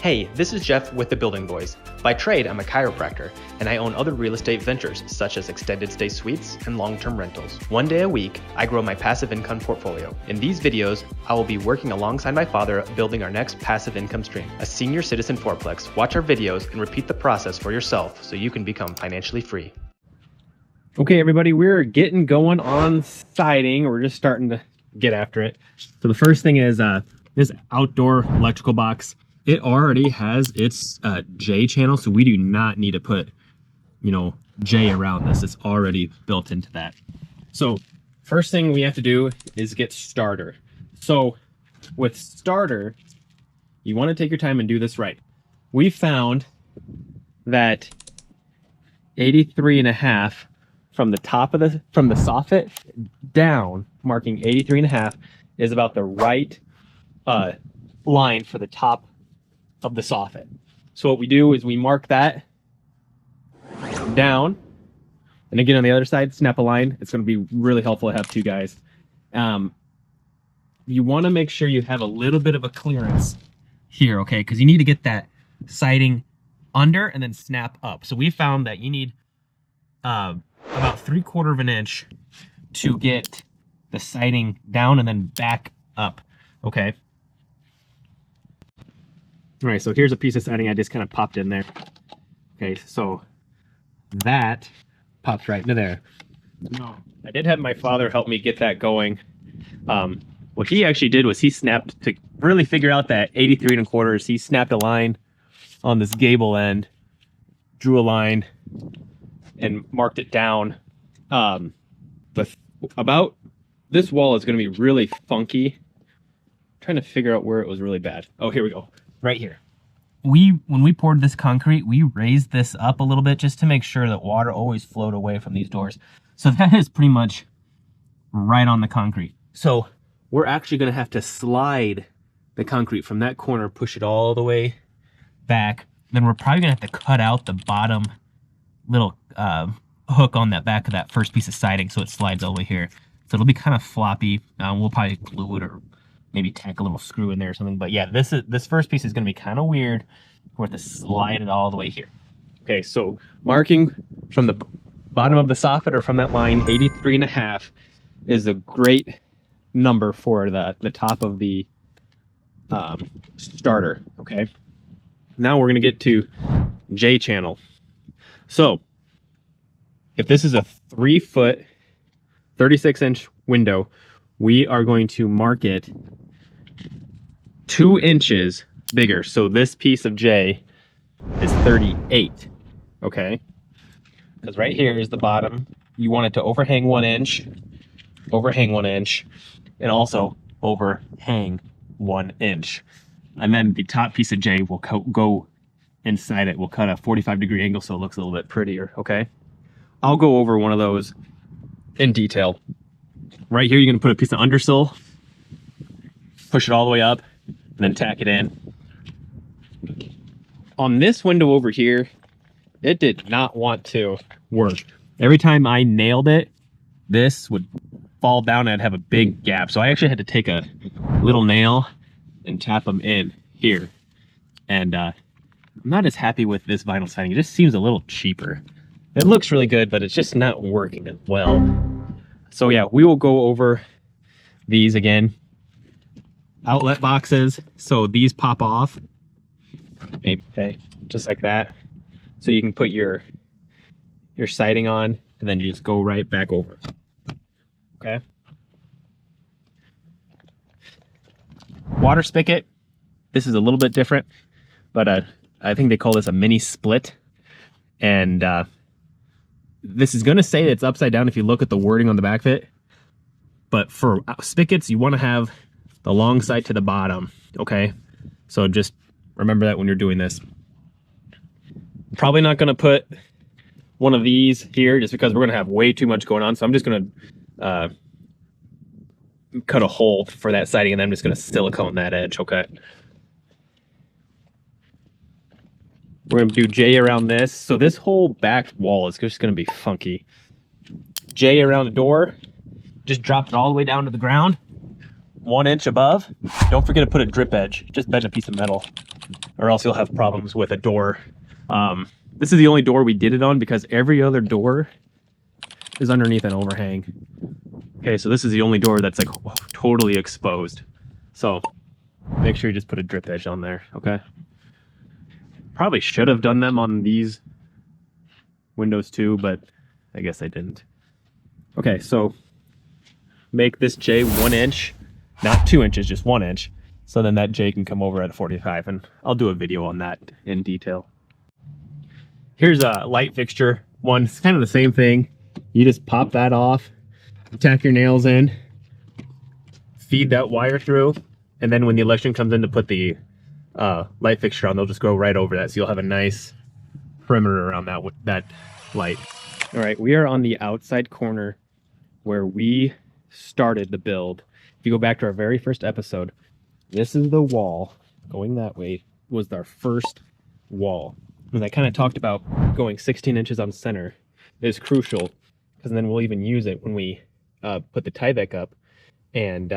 Hey, this is Jeff with The Building Boys. By trade, I'm a chiropractor, and I own other real estate ventures such as extended stay suites and long-term rentals. One day a week, I grow my passive income portfolio. In these videos, I will be working alongside my father building our next passive income stream, a senior citizen fourplex. Watch our videos and repeat the process for yourself so you can become financially free. Okay, everybody, we're getting going on siding. We're just starting to get after it. So the first thing is this outdoor electrical box. It already has its J channel, so we do not need to put, J around this. It's already built into that. So first thing we have to do is get starter. So with starter, you want to take your time and do this right. We found that 83.5 from the top of the soffit down, marking 83.5 is about the right line for the top of the soffit. So what we do is we mark that down, and again on the other side, snap a line. It's going to be really helpful to have two guys. You want to make sure you have a little bit of a clearance here, okay? Because you need to get that siding under and then snap up. So we found that you need about 3/4 of an inch to get the siding down and then back up, okay? All right, so here's a piece of siding I just kind of popped in there. Okay, so that pops right into there. No, I did have my father help me get that going. What he actually did was he snapped, to really figure out that 83 1/4, he snapped a line on this gable end, drew a line, and marked it down. But about this wall is going to be really funky. I'm trying to figure out where it was really bad. Oh, here we go. Right here. When we poured this concrete, we raised this up a little bit just to make sure that water always flowed away from these doors. So that is pretty much right on the concrete. So we're actually going to have to slide the concrete from that corner, push it all the way back. Then we're probably going to have to cut out the bottom little hook on that back of that first piece of siding so it slides all the way here. So it'll be kind of floppy. We'll probably glue it or maybe tack a little screw in there or something. But yeah, this first piece is going to be kind of weird. We're going to slide it all the way here. Okay, so marking from the bottom of the soffit or from that line, 83.5 is a great number for the top of the starter, okay? Now we're going to get to J channel. So if this is a 3-foot, 36-inch window, we are going to mark it 2 inches bigger. So this piece of J is 38, okay? Because right here is the bottom. You want it to overhang 1 inch, and also overhang 1 inch. And then the top piece of J will go inside it. We'll cut a 45-degree angle so it looks a little bit prettier, okay? I'll go over one of those in detail. Right here, you're going to put a piece of Under Sill, push it all the way up, and then tack it in. On this window over here, it did not want to work. Every time I nailed it, this would fall down and I'd have a big gap. So I actually had to take a little nail and tap them in here. And I'm not as happy with this vinyl siding. It just seems a little cheaper. It looks really good, but it's just not working as well. So yeah, we will go over these again. Outlet boxes, so these pop off. Okay, just like that. So you can put your siding on, and then you just go right back over. Okay. Water spigot. This is a little bit different, but I think they call this a mini split. And this is going to say it's upside down if you look at the wording on the back of it. But for spigots, you want to have the long side to the bottom, okay? So just remember that when you're doing this. Probably not going to put one of these here just because we're going to have way too much going on. So I'm just going to cut a hole for that siding, and then I'm just going to silicone that edge, okay? We're going to do J around this. So this whole back wall is just going to be funky. J around the door. Just drop it all the way down to the ground. 1 inch above. Don't forget to put a drip edge. Just bend a piece of metal. or else you'll have problems with a door. This is the only door we did it on because every other door is underneath an overhang. Okay, so this is the only door that's like totally exposed. So make sure you just put a drip edge on there, okay? Probably should have done them on these windows too, but I guess I didn't. Okay, so make this J 1 inch, not 2 inches, just 1 inch. So then that J can come over at 45, and I'll do a video on that in detail. Here's a light fixture one. It's kind of the same thing. You just pop that off, tack your nails in, feed that wire through, and then when the electrician comes in to put the light fixture on, they'll just go right over that. So you'll have a nice perimeter around that light. All right, we are on the outside corner where we started the build. If you go back to our very first episode, this is the wall. Going that way was our first wall. And I kind of talked about going 16 inches on center is crucial, because then we'll even use it when we put the Tyvek up, and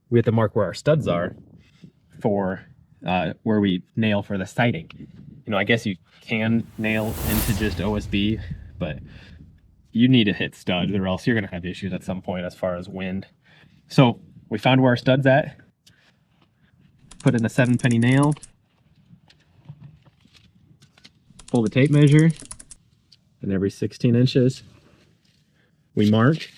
we have to mark where our studs are for where we nail for the siding. You know, I guess you can nail into just OSB, but you need to hit studs or else you're going to have issues at some point as far as wind. So we found where our stud's at, put in a 7-penny nail, pull the tape measure, and every 16 inches we mark.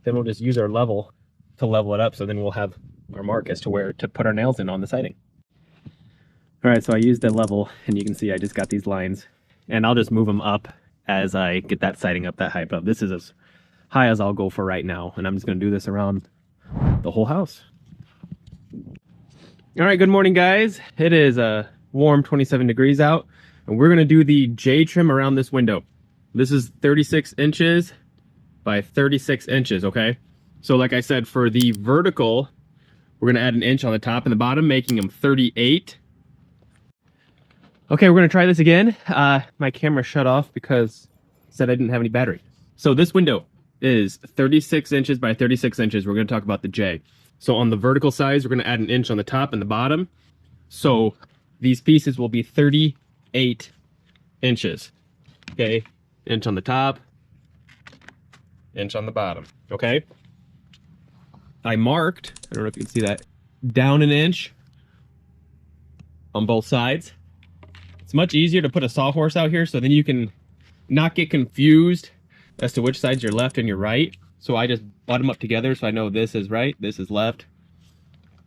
Then we'll just use our level to level it up, so then we'll have our mark as to where to put our nails in on the siding. All right, so I used a level, and you can see I just got these lines, and I'll just move them up as I get that siding up that high. But this is as high as I'll go for right now, and I'm just going to do this around the whole house. All right, good morning, guys. It is a warm 27 degrees out, and we're going to do the J trim around this window. This is 36 inches by 36 inches, okay? So like I said, for the vertical, we're going to add an inch on the top and the bottom, making them 38. Okay, we're going to try this again. My camera shut off because it said I didn't have any battery. So this window is 36 inches by 36 inches. We're going to talk about the J. So on the vertical size, we're going to add an inch on the top and the bottom. So these pieces will be 38 inches. Okay, inch on the top, inch on the bottom. Okay. I marked, I don't know if you can see that, down an inch on both sides. It's much easier to put a sawhorse out here, so then you can not get confused as to which side's your left and your right. So I just butt them up together so I know this is right, this is left.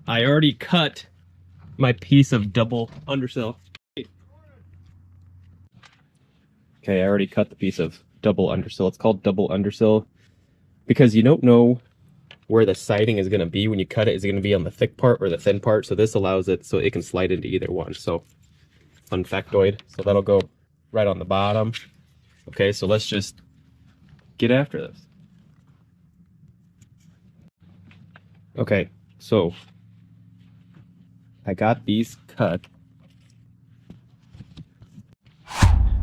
I already cut my piece of double undersill. Okay, I already cut the piece of double undersill. It's called double undersill because you don't know where the siding is going to be when you cut it. Is it going to be on the thick part or the thin part? So this allows it so it can slide into either one. So fun factoid. So that'll go right on the bottom. Okay, so let's just get after this. Okay, so I got these cut.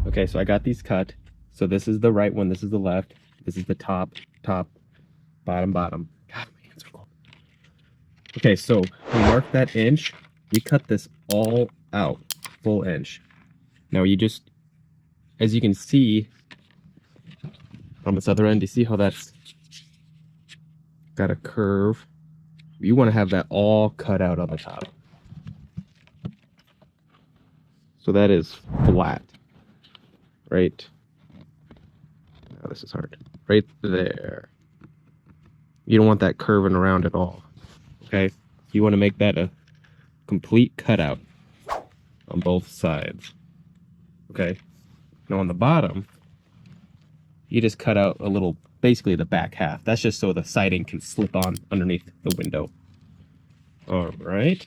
Okay, so I got these cut. So this is the right one, this is the left, this is the top, bottom. God, my hands are cold. Okay, so we mark that inch. You cut this all out, full inch. Now you just, as you can see on this other end, you see how that's got a curve? You want to have that all cut out on the top. So that is flat. Right. Oh, this is hard. Right there. You don't want that curving around at all. Okay? You want to make that a complete cutout on both sides. Okay? Now on the bottom, you just cut out a little, basically the back half. That's just so the siding can slip on underneath the window. All right.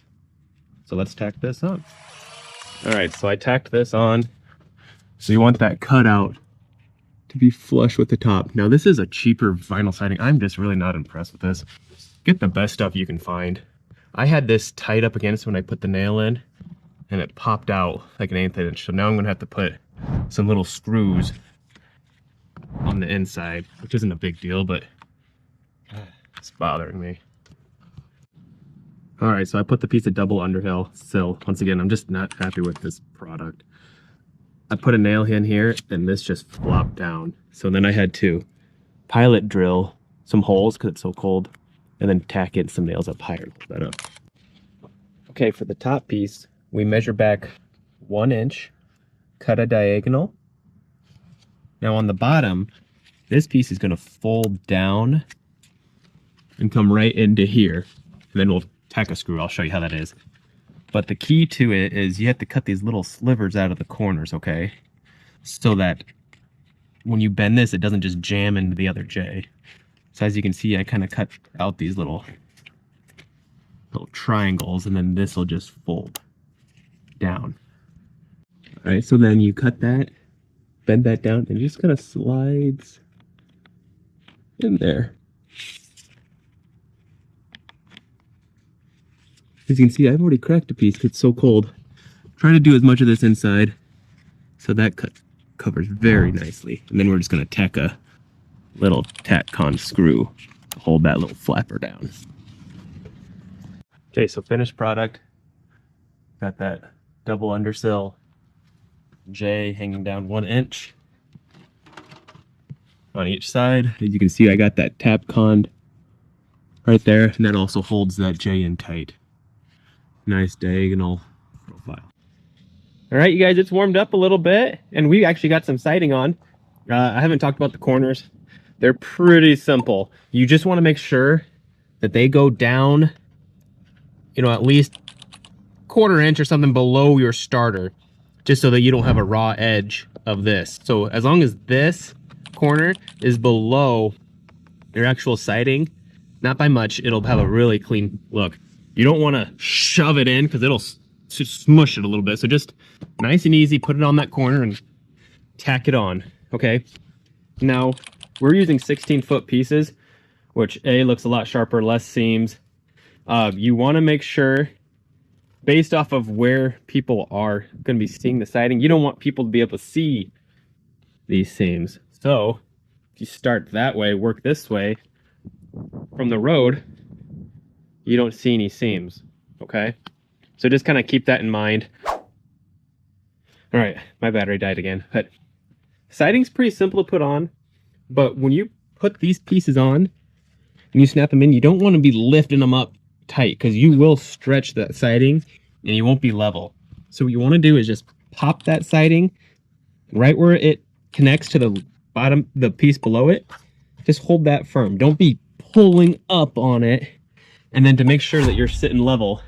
So let's tack this on. All right, so I tacked this on. So you want that cutout to be flush with the top. Now this is a cheaper vinyl siding. I'm just really not impressed with this. Get the best stuff you can find. I had this tight up against when I put the nail in, and it popped out like an 1/8 inch. So now I'm gonna have to put some little screws on the inside, which isn't a big deal, but it's bothering me. All right, so I put the piece of double Under Sill. Once again, I'm just not happy with this product. I put a nail in here and this just flopped down. So then I had to pilot drill some holes because it's so cold and then tack in some nails up higher. That up. Okay, for the top piece, we measure back 1 inch, cut a diagonal. Now on the bottom, this piece is going to fold down and come right into here. And then we'll tack a screw. I'll show you how that is. But the key to it is you have to cut these little slivers out of the corners, okay? So that when you bend this, it doesn't just jam into the other J. So as you can see, I kind of cut out these little triangles, and then this will just fold down. All right, so then you cut that, bend that down, and it just kind of slides in there. As you can see, I've already cracked a piece because it's so cold. Try to do as much of this inside so that cut covers very nicely. And then we're just going to tack a little tack-on screw to hold that little flapper down. Okay, so finished product. Got that double undersill J hanging down 1 inch on each side. As you can see, I got that Tapcon right there, and that also holds that J in tight. Nice diagonal profile. All right, you guys, it's warmed up a little bit, and we actually got some siding on. I haven't talked about the corners. They're pretty simple. You just want to make sure that they go down, you know, at least 1/4 inch or something below your starter, just so that you don't have a raw edge of this. So as long as this corner is below your actual siding, not by much, it'll have a really clean look. You don't want to shove it in because it'll just smush it a little bit. So just nice and easy, put it on that corner and tack it on, okay? Now, we're using 16-foot pieces, which A, looks a lot sharper, less seams. You want to make sure, based off of where people are going to be seeing the siding, you don't want people to be able to see these seams. So, if you start that way, work this way, from the road, you don't see any seams, okay? So just kind of keep that in mind. All right, my battery died again. But siding's pretty simple to put on, but when you put these pieces on and you snap them in, you don't want to be lifting them up tight because you will stretch that siding and you won't be level. So what you want to do is just pop that siding right where it connects to the bottom, the piece below it. Just hold that firm. Don't be pulling up on it. And then to make sure that you're sitting level,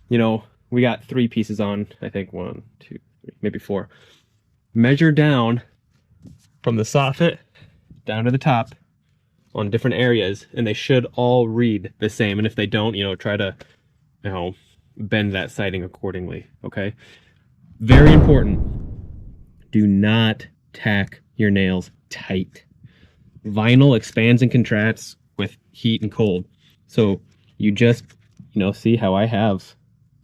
you know, we got 3 pieces on, I think 1, 2, 3, maybe 4. Measure down from the soffit down to the top on different areas, and they should all read the same. And if they don't, you know, try to, you know, bend that siding accordingly, okay? Very important. Do not tack your nails tight. Vinyl expands and contracts with heat and cold. So you just, you know, see how I have,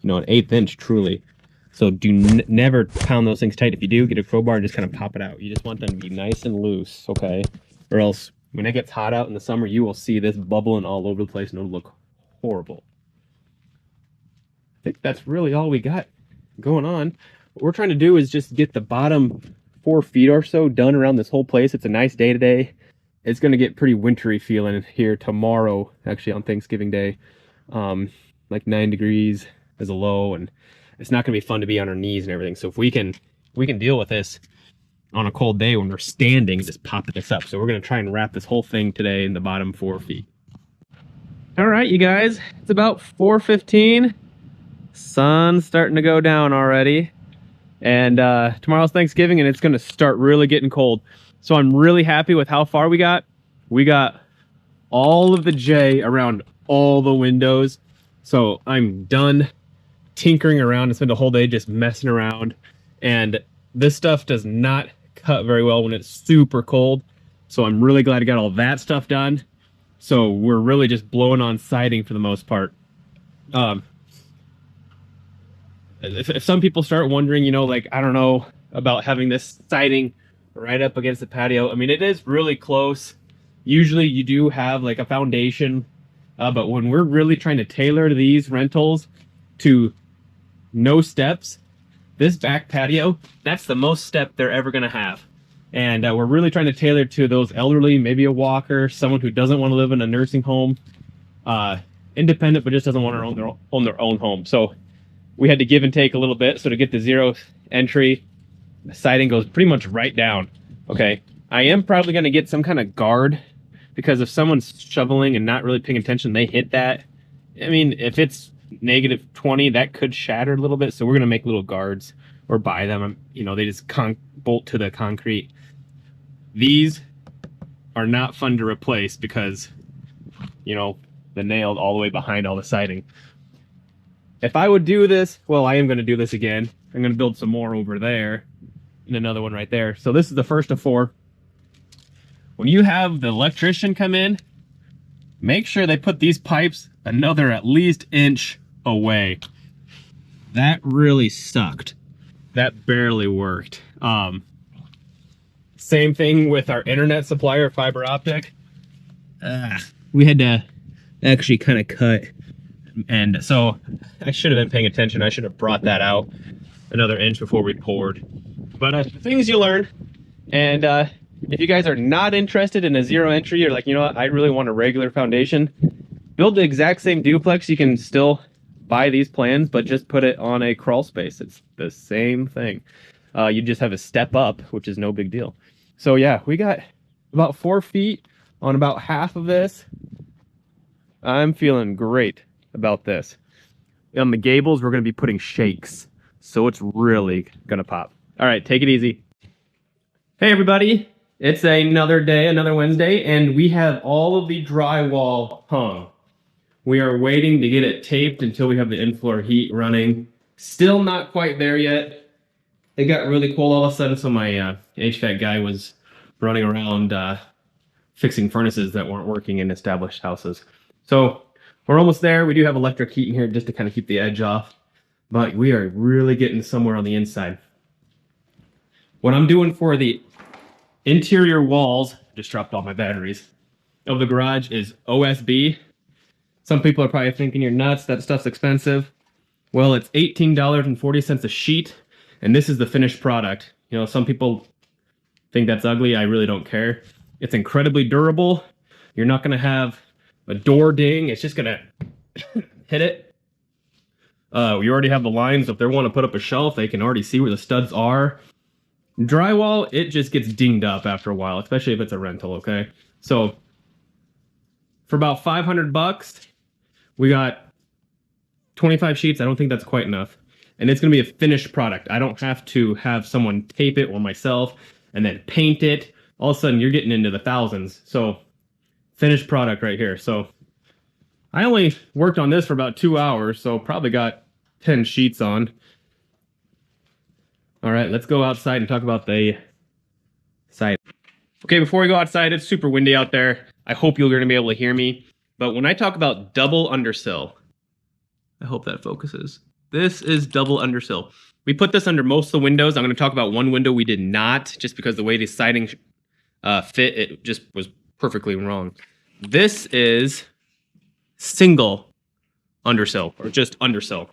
you know, an 1/8 inch truly. So do never pound those things tight. If you do, get a crowbar and just kind of pop it out. You just want them to be nice and loose, okay? Or else when it gets hot out in the summer, you will see this bubbling all over the place and it'll look horrible. I think that's really all we got going on. What we're trying to do is just get the bottom 4 feet or so done around this whole place. It's a nice day today. It's going to get pretty wintry feeling here tomorrow, actually on Thanksgiving Day. Like 9 degrees is a low, and it's not going to be fun to be on our knees and everything. So if we can deal with this on a cold day when we're standing, just popping this up. So we're going to try and wrap this whole thing today in the bottom 4 feet. All right, you guys, it's about 4:15. Sun's starting to go down already. And tomorrow's Thanksgiving, and it's going to start really getting cold. So I'm really happy with how far we got. We got all of the J around all the windows. So I'm done tinkering around and spend a whole day just messing around. And this stuff does not cut very well when it's super cold. So I'm really glad I got all that stuff done. So we're really just blowing on siding for the most part. If some people start wondering, you know, like, I don't know about having this siding right up against the patio. I mean, it is really close. Usually you do have like a foundation But when we're really trying to tailor these rentals to no steps, this back patio, that's the most step they're ever going to have. And we're really trying to tailor to those elderly, maybe a walker, someone who doesn't want to live in a nursing home, independent, but just doesn't want to own their own home. So we had to give and take a little bit. So to get the zero entry, the siding goes pretty much right down. Okay. I am probably going to get some kind of guard, because if someone's shoveling and not really paying attention, they hit that. I mean, if it's -20, that could shatter a little bit. So we're going to make little guards or buy them. You know, they just bolt to the concrete. These are not fun to replace because, you know, the nail all the way behind all the siding. If I would do this, well, I am going to do this again. I'm going to build some more over there and another one right there. So this is the first of 4. When you have the electrician come in, make sure they put these pipes another at least inch away. That really sucked. That barely worked. Same thing with our internet supplier, fiber optic. We had to actually kind of cut. And so I should have been paying attention. I should have brought that out another inch before we poured. But things you learn. And if you guys are not interested in a zero entry, you're like, you know what, I really want a regular foundation, build the exact same duplex. You can still buy these plans, but just put it on a crawl space. It's the same thing. You just have a step up, which is no big deal. So yeah, we got about 4 feet on about half of this. I'm feeling great about this. On the gables, we're going to be putting shakes, so it's really going to pop. All right, take it easy. Hey everybody, it's another day, another Wednesday, and we have all of the drywall hung. We are waiting to get it taped until we have the in-floor heat running. Still not quite there yet. It got really cold all of a sudden, so my HVAC guy was running around fixing furnaces that weren't working in established houses. So we're almost there. We do have electric heat in here just to kind of keep the edge off, but we are really getting somewhere on the inside. What I'm doing for the interior walls, just dropped all my batteries, of the garage is OSB. Some people are probably thinking you're nuts, that stuff's expensive. Well, it's $18.40 a sheet, and this is the finished product. You know, some people think that's ugly. I really don't care. It's incredibly durable. You're not going to have a door ding. It's just going to hit it. We already have the lines. If they want to put up a shelf, they can already see where the studs are. Drywall, it just gets dinged up after a while, especially if it's a rental, okay? So for about $500, we got 25 sheets. I don't think that's quite enough. And it's going to be a finished product. I don't have to have someone tape it or myself and then paint it. All of a sudden, you're getting into the thousands. So finished product right here. So I only worked on this for about 2 hours, so probably got 10 sheets on. All right, let's go outside and talk about the side. Okay, before we go outside, it's super windy out there. I hope you're going to be able to hear me. But when I talk about double undersill, I hope that focuses. This is double undersill. We put this under most of the windows. I'm going to talk about one window we did not, just because the way the siding fit, it just was perfectly wrong. This is single undersill, or just undersill.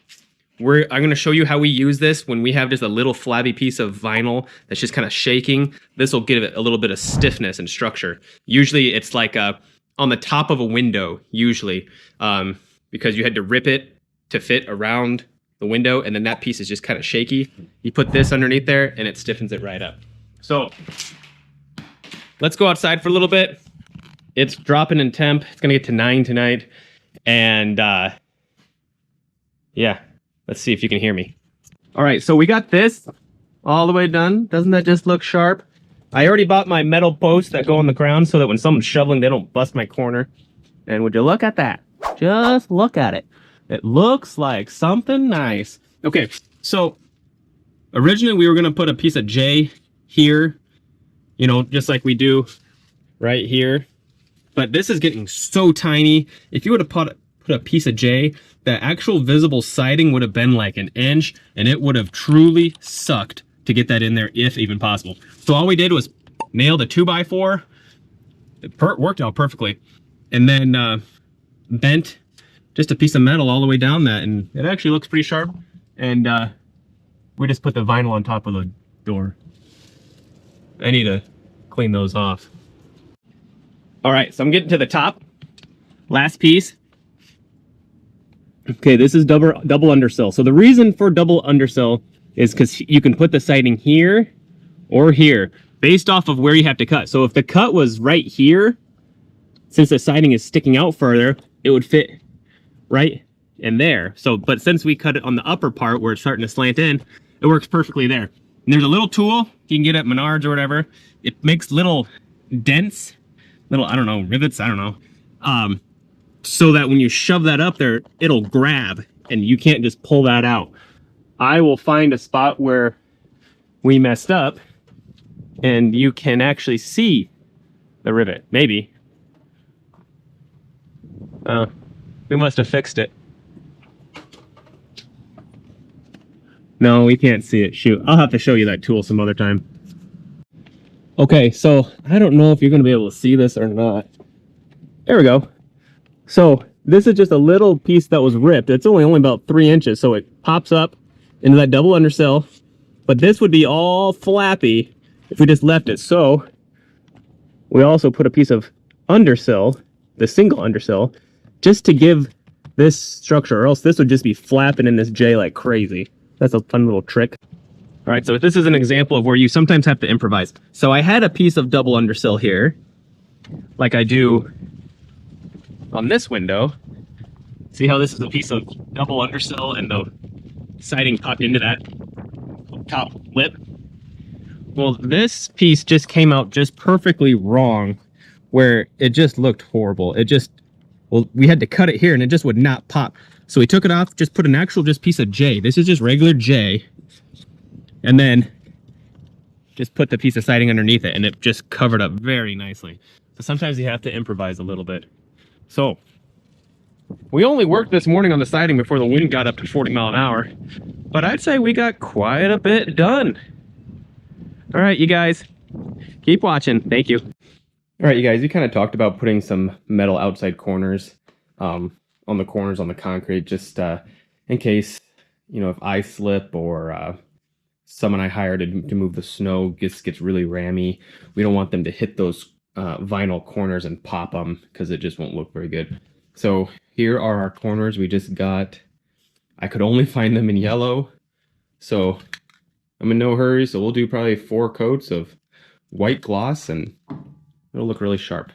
I'm going to show you how we use this when we have just a little flabby piece of vinyl that's just kind of shaking. This will give it a little bit of stiffness and structure. Usually it's like on the top of a window, usually, because you had to rip it to fit around the window, and then that piece is just kind of shaky. You put this underneath there, and it stiffens it right up. So let's go outside for a little bit. It's dropping in temp. It's going to get to 9 tonight. And yeah. Let's see if you can hear me. All right, so we got this all the way done. Doesn't that just look sharp? I already bought my metal posts that go on the ground so that when someone's shoveling, they don't bust my corner. And would you look at that? Just look at it. It looks like something nice. Okay, so originally we were going to put a piece of J here, you know, just like we do right here. But this is getting so tiny. If you would have put a piece of J, the actual visible siding would have been like an inch, and it would have truly sucked to get that in there, if even possible. So all we did was nail the 2x4. It worked out perfectly. And then bent just a piece of metal all the way down that, and it actually looks pretty sharp. And we just put the vinyl on top of the door. I need to clean those off. All right, so I'm getting to the top. Last piece. Okay, this is double undersill. So the reason for double undersill is because you can put the siding here or here, based off of where you have to cut. So if the cut was right here, since the siding is sticking out further, it would fit right in there. So, but since we cut it on the upper part where it's starting to slant in, it works perfectly there. And there's a little tool you can get at Menards or whatever. It makes little dents, little, I don't know, rivets, I don't know. So that when you shove that up there, it'll grab and you can't just pull that out. I will find a spot where we messed up and you can actually see the rivet, maybe. We must have fixed it. No, we can't see it. Shoot, I'll have to show you that tool some other time. Okay, so I don't know if you're going to be able to see this or not. There we go. So this is just a little piece that was ripped. It's only about 3 inches, so it pops up into that double undersill. But this would be all flappy if we just left it. So we also put a piece of undersill, the single undersill, just to give this structure, or else this would just be flapping in this J like crazy. That's a fun little trick. All right, so this is an example of where you sometimes have to improvise. So I had a piece of double undersill here, like I do on this window. See how this is a piece of double undersill and the siding popped into that top lip? Well, this piece just came out just perfectly wrong, where it just looked horrible. It just, well, we had to cut it here and it just would not pop. So we took it off, just put an actual just piece of J. This is just regular J. And then just put the piece of siding underneath it and it just covered up very nicely. So sometimes you have to improvise a little bit. So we only worked this morning on the siding before the wind got up to 40 miles an hour, but I'd say we got quite a bit done. All right, you guys, keep watching. Thank you. All right, you guys, we kind of talked about putting some metal outside corners on the corners on the concrete, just in case, you know, if I slip or someone I hired to move the snow gets really rammy. We don't want them to hit those vinyl corners and pop them because it just won't look very good. So here are our corners we just got. I could only find them in yellow, so I'm in no hurry. So we'll do probably 4 coats of white gloss and it'll look really sharp.